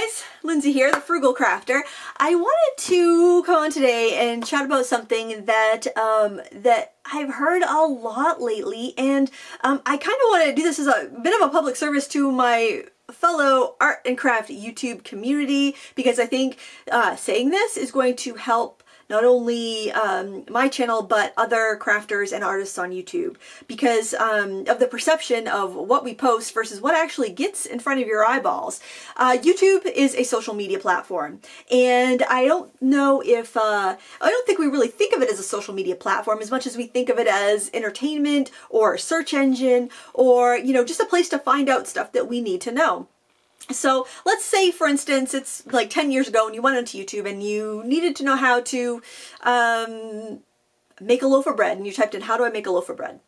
guys, Lindsay here, the Frugal Crafter. I wanted to come on today and chat about something that that I've heard a lot lately, and I kind of want to do this as a bit of a public service to my fellow art and craft YouTube community, because I think saying this is going to help not only my channel, but other crafters and artists on YouTube, because of the perception of what we post versus what actually gets in front of your eyeballs. YouTube is a social media platform, and I don't know if, I don't think we really think of it as a social media platform as much as we think of it as entertainment or a search engine, or, you know, just a place to find out stuff that we need to know. So let's say, for instance, it's like 10 years ago and you went onto YouTube and you needed to know how to make a loaf of bread, and you typed in, how do I make a loaf of bread?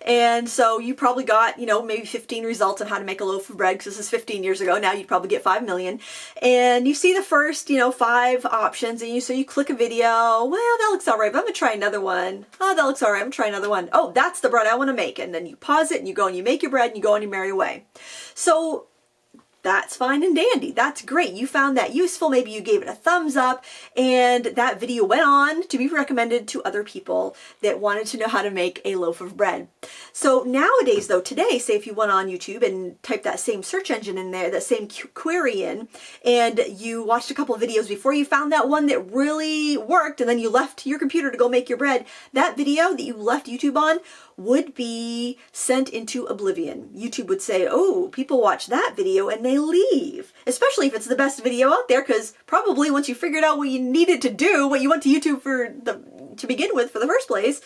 And so you probably got, you know, maybe 15 results on how to make a loaf of bread, because this is 15 years ago. Now you'd probably get 5 million. And you see the first, you know, 5 options, and so you click a video. Well, that looks all right, but I'm gonna try another one. Oh, that looks all right, I'm gonna try another one. Oh, that's the bread I want to make. And then you pause it and you go and you make your bread and you go on your merry way. So that's fine and dandy. That's great. You found that useful. Maybe you gave it a thumbs up, and that video went on to be recommended to other people that wanted to know how to make a loaf of bread. So nowadays, though, today, say if you went on YouTube and typed that same search engine in there, that same query in, and you watched a couple of videos before you found that one that really worked, and then you left your computer to go make your bread, that video that you left YouTube on would be sent into oblivion. YouTube would say, oh, people watch that video and they leave. Especially if it's the best video out there, because probably once you figured out what you needed to do, what you went to YouTube to begin with for the first place,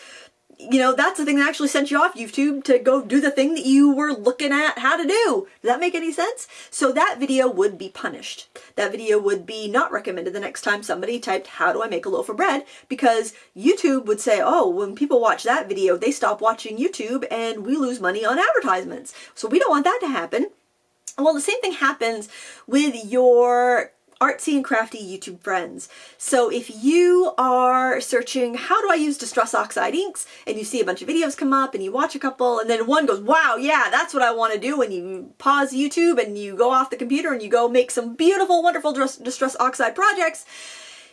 you know, that's the thing that actually sent you off YouTube to go do the thing that you were looking at how to do. Does that make any sense? So that video would be punished. That video would be not recommended the next time somebody typed, how do I make a loaf of bread? Because YouTube would say, oh, when people watch that video, they stop watching YouTube and we lose money on advertisements. So we don't want that to happen. Well, the same thing happens with your artsy and crafty YouTube friends. So if you are searching, how do I use distress oxide inks? And you see a bunch of videos come up and you watch a couple, and then one goes, wow, yeah, that's what I want to do. And you pause YouTube and you go off the computer and you go make some beautiful, wonderful distress oxide projects.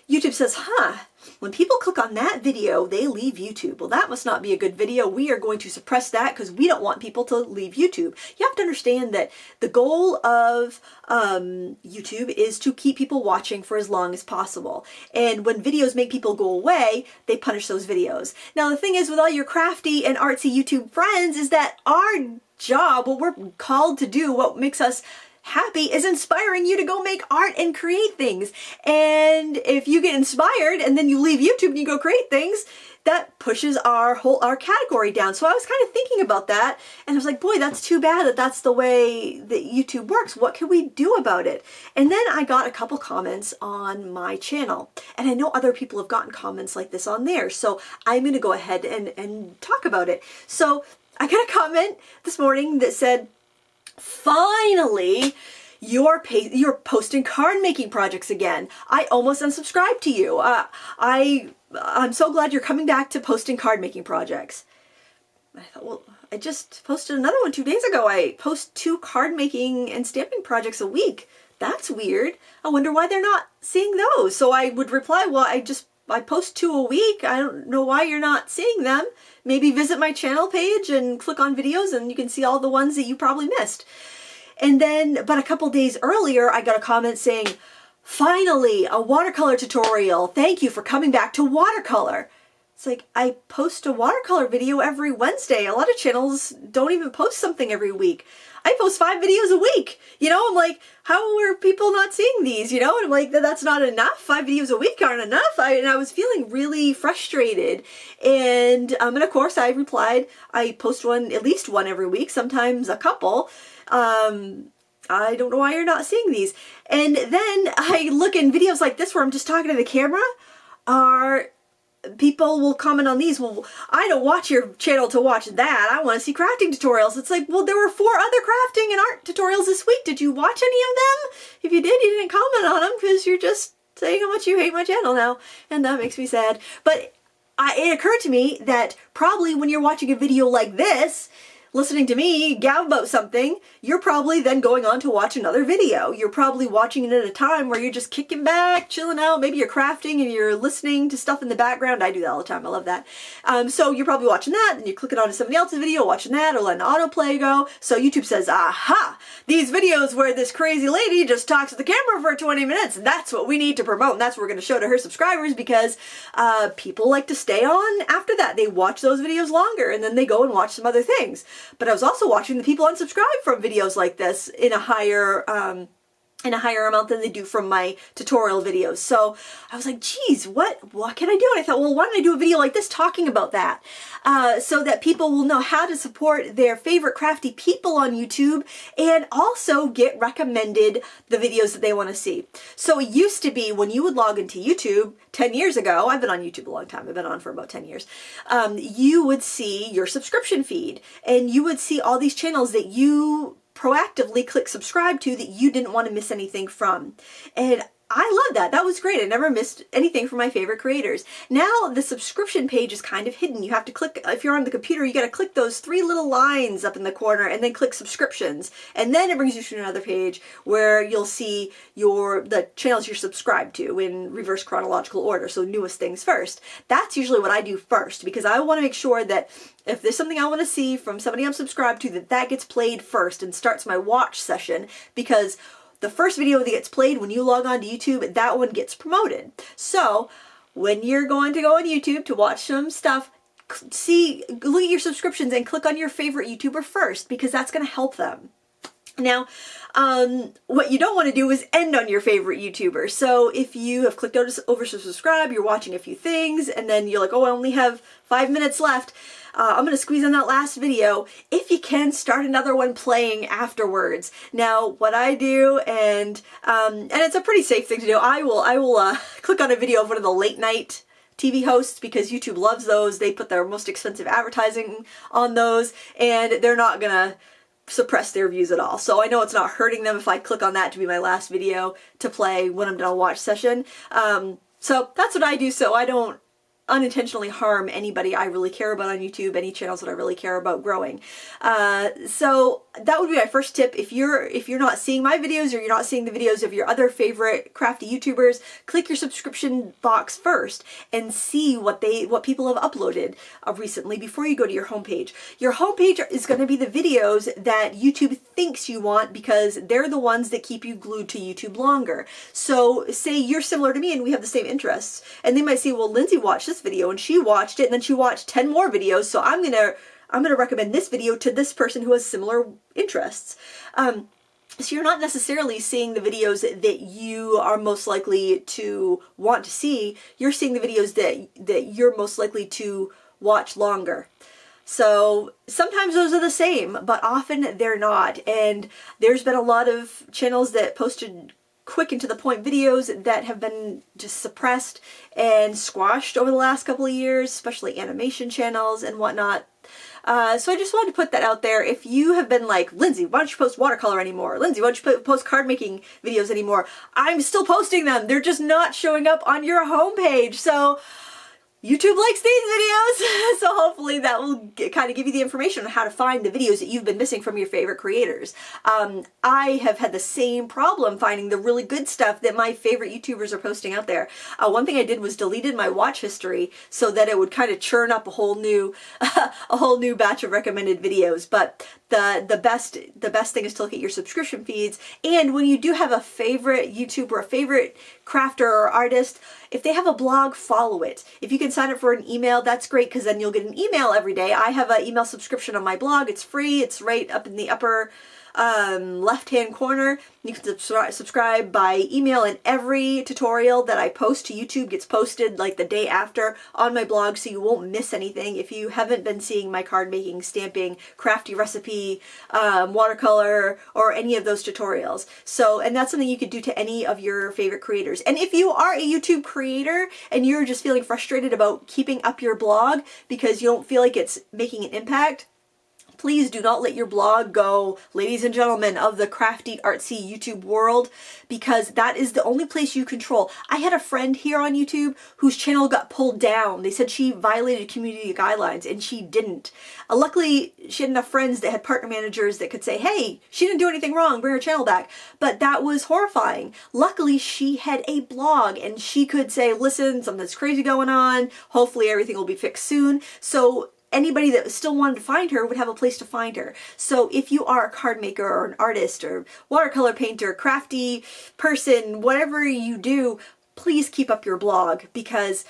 YouTube says, huh, when people click on that video, they leave YouTube. Well, that must not be a good video. We are going to suppress that because we don't want people to leave YouTube. You have to understand that the goal of YouTube is to keep people watching for as long as possible. And when videos make people go away, they punish those videos. Now, the thing is with all your crafty and artsy YouTube friends is that our job, what we're called to do, what makes us happy, is inspiring you to go make art and create things. And if you get inspired and then you leave YouTube and you go create things, that pushes our category down. So I was kind of thinking about that, and I was like, boy, that's too bad that that's the way that YouTube works. What can we do about it? And then I got a couple comments on my channel, and I know other people have gotten comments like this on theirs. So I'm going to go ahead and talk about it. So I got a comment this morning that said, finally, you're posting card making projects again. I almost unsubscribed to you. I'm so glad you're coming back to posting card making projects. I thought, well, I just posted another one 2 days ago. I post 2 card making and stamping projects a week. That's weird. I wonder why they're not seeing those. So I would reply, well, I post 2 a week. I don't know why you're not seeing them. Maybe visit my channel page and click on videos and you can see all the ones that you probably missed. And then, but a couple days earlier, I got a comment saying, finally, a watercolor tutorial. Thank you for coming back to watercolor. It's like, I post a watercolor video every Wednesday. A lot of channels don't even post something every week. I post 5 videos a week. You know, I'm like, how are people not seeing these? You know, and I'm like, that's not enough. 5 videos a week aren't enough. And I was feeling really frustrated. And of course I replied, I post at least one every week, sometimes a couple. I don't know why you're not seeing these. And then I look in videos like this where I'm just talking to the camera. People will comment on these, well, I don't watch your channel to watch that. I want to see crafting tutorials. It's like, well, there were 4 other crafting and art tutorials this week. Did you watch any of them? If you did, you didn't comment on them because you're just saying how much you hate my channel now. And that makes me sad. But it occurred to me that probably when you're watching a video like this, listening to me gab about something, you're probably then going on to watch another video. You're probably watching it at a time where you're just kicking back, chilling out. Maybe you're crafting and you're listening to stuff in the background. I do that all the time. I love that. So you're probably watching that, and you're clicking on to somebody else's video, watching that, or letting autoplay go. So YouTube says, aha, these videos where this crazy lady just talks to the camera for 20 minutes, that's what we need to promote, and that's what we're going to show to her subscribers, because people like to stay on after that. They watch those videos longer, and then they go and watch some other things. But I was also watching the people unsubscribe from videos like this in a higher amount than they do from my tutorial videos. So I was like, geez, what can I do? And I thought, well, why don't I do a video like this talking about that, so that people will know how to support their favorite crafty people on YouTube, and also get recommended the videos that they want to see. So it used to be when you would log into YouTube 10 years ago, I've been on YouTube a long time, I've been on for about 10 years, you would see your subscription feed, and you would see all these channels that you proactively click subscribe to that you didn't want to miss anything from. And I love that. That was great. I never missed anything from my favorite creators. Now the subscription page is kind of hidden. You have to click, if you're on the computer, you got to click those 3 little lines up in the corner and then click subscriptions. And then it brings you to another page where you'll see the channels you're subscribed to in reverse chronological order. So newest things first. That's usually what I do first, because I want to make sure that if there's something I want to see from somebody I'm subscribed to, that gets played first and starts my watch session, because the first video that gets played when you log on to YouTube, that one gets promoted. So when you're going to go on YouTube to watch some stuff, look at your subscriptions and click on your favorite YouTuber first, because that's going to help them. Now, what you don't want to do is end on your favorite YouTuber. So if you have clicked over to subscribe, you're watching a few things, and then you're like, oh, I only have 5 minutes left. I'm going to squeeze in that last video. If you can, start another one playing afterwards. Now, what I do, and it's a pretty safe thing to do, I will click on a video of one of the late night TV hosts, because YouTube loves those. They put their most expensive advertising on those, and they're not going to suppress their views at all. So I know it's not hurting them if I click on that to be my last video to play when I'm done a watch session. So that's what I do, so I don't unintentionally harm anybody I really care about on YouTube, any channels that I really care about growing. So that would be my first tip. If you're not seeing my videos, or you're not seeing the videos of your other favorite crafty YouTubers, click your subscription box first and see what people have uploaded recently before you go to your homepage. Your homepage is going to be the videos that YouTube thinks you want, because they're the ones that keep you glued to YouTube longer. So say you're similar to me and we have the same interests, and they might say, well, Lindsay watched this video and she watched it, and then she watched 10 more videos, so I'm gonna recommend this video to this person who has similar interests. So you're not necessarily seeing the videos that you are most likely to want to see. You're seeing the videos that you're most likely to watch longer. So sometimes those are the same, but often they're not. And there's been a lot of channels that posted quick and to the point videos that have been just suppressed and squashed over the last couple of years, especially animation channels and whatnot. So I just wanted to put that out there. If you have been like, Lindsay, why don't you post watercolor anymore? Lindsay, why don't you post card making videos anymore? I'm still posting them. They're just not showing up on your homepage. So YouTube likes these videos, so hopefully that will kind of give you the information on how to find the videos that you've been missing from your favorite creators. I have had the same problem finding the really good stuff that my favorite YouTubers are posting out there. One thing I did was deleted my watch history so that it would kind of churn up a whole new batch of recommended videos. But the best thing is to look at your subscription feeds, and when you do have a favorite YouTuber, a favorite crafter or artist, if they have a blog, follow it. If you can sign up for an email, that's great, because then you'll get an email every day. I have an email subscription on my blog. It's free. It's right up in the upper left-hand corner. You can subscribe by email, and every tutorial that I post to YouTube gets posted like the day after on my blog, so you won't miss anything if you haven't been seeing my card making, stamping, crafty recipe, watercolor, or any of those tutorials. So, and that's something you could do to any of your favorite creators. And if you are a YouTube creator and you're just feeling frustrated about keeping up your blog because you don't feel like it's making an impact, Please do not let your blog go, ladies and gentlemen of the crafty, artsy YouTube world, because that is the only place you control. I had a friend here on YouTube whose channel got pulled down. They said she violated community guidelines, and she didn't. Luckily, she had enough friends that had partner managers that could say, hey, she didn't do anything wrong, bring her channel back. But that was horrifying. Luckily, she had a blog, and she could say, listen, something's crazy going on. Hopefully everything will be fixed soon. So anybody that still wanted to find her would have a place to find her. So if you are a card maker or an artist or watercolor painter, crafty person, whatever you do, please keep up your blog, because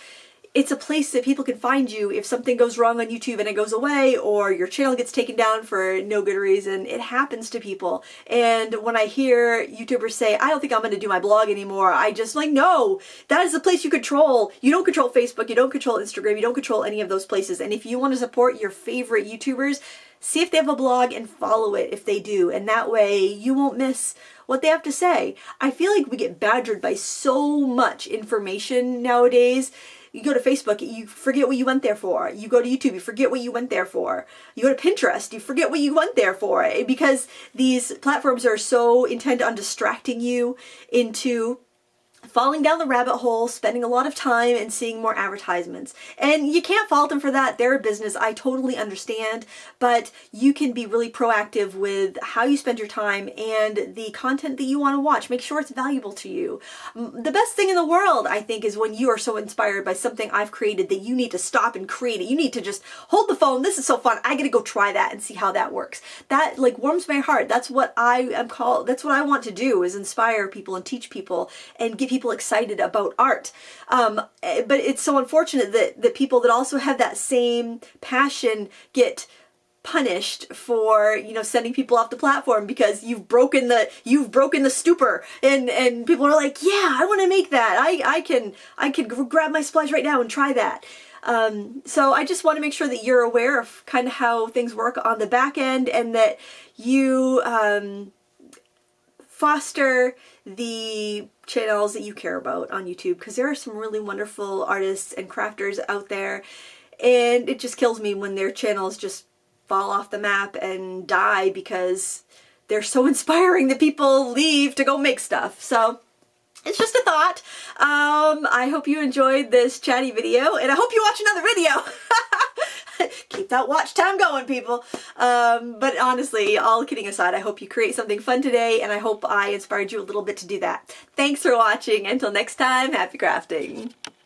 it's a place that people can find you if something goes wrong on YouTube and it goes away, or your channel gets taken down for no good reason. It happens to people. And when I hear YouTubers say, I don't think I'm going to do my blog anymore, I just like, no, that is the place you control. You don't control Facebook, you don't control Instagram, you don't control any of those places. And if you want to support your favorite YouTubers, see if they have a blog and follow it if they do. And that way you won't miss what they have to say. I feel like we get badgered by so much information nowadays. You go to Facebook, you forget what you went there for. You go to YouTube, you forget what you went there for. You go to Pinterest, you forget what you went there for. Because these platforms are so intent on distracting you into falling down the rabbit hole, spending a lot of time and seeing more advertisements. And you can't fault them for that. They're a business. I totally understand. But you can be really proactive with how you spend your time and the content that you want to watch. Make sure it's valuable to you. The best thing in the world, I think, is when you are so inspired by something I've created that you need to stop and create it. You need to just hold the phone. This is so fun. I got to go try that and see how that works. That like warms my heart. That's what I am called. That's what I want to do, is inspire people and teach people and get people excited about art. But it's so unfortunate that people that also have that same passion get punished for, you know, sending people off the platform because you've broken the stupor, and people are like, yeah, I want to make that. I can grab my supplies right now and try that. So I just want to make sure that you're aware of kind of how things work on the back end, and that you foster the channels that you care about on YouTube, because there are some really wonderful artists and crafters out there, and it just kills me when their channels just fall off the map and die because they're so inspiring that people leave to go make stuff. So it's just a thought. I hope you enjoyed this chatty video, and I hope you watch another video. Keep that watch time going, people. But honestly, all kidding aside, I hope you create something fun today, and I hope I inspired you a little bit to do that. Thanks for watching. Until next time, happy crafting.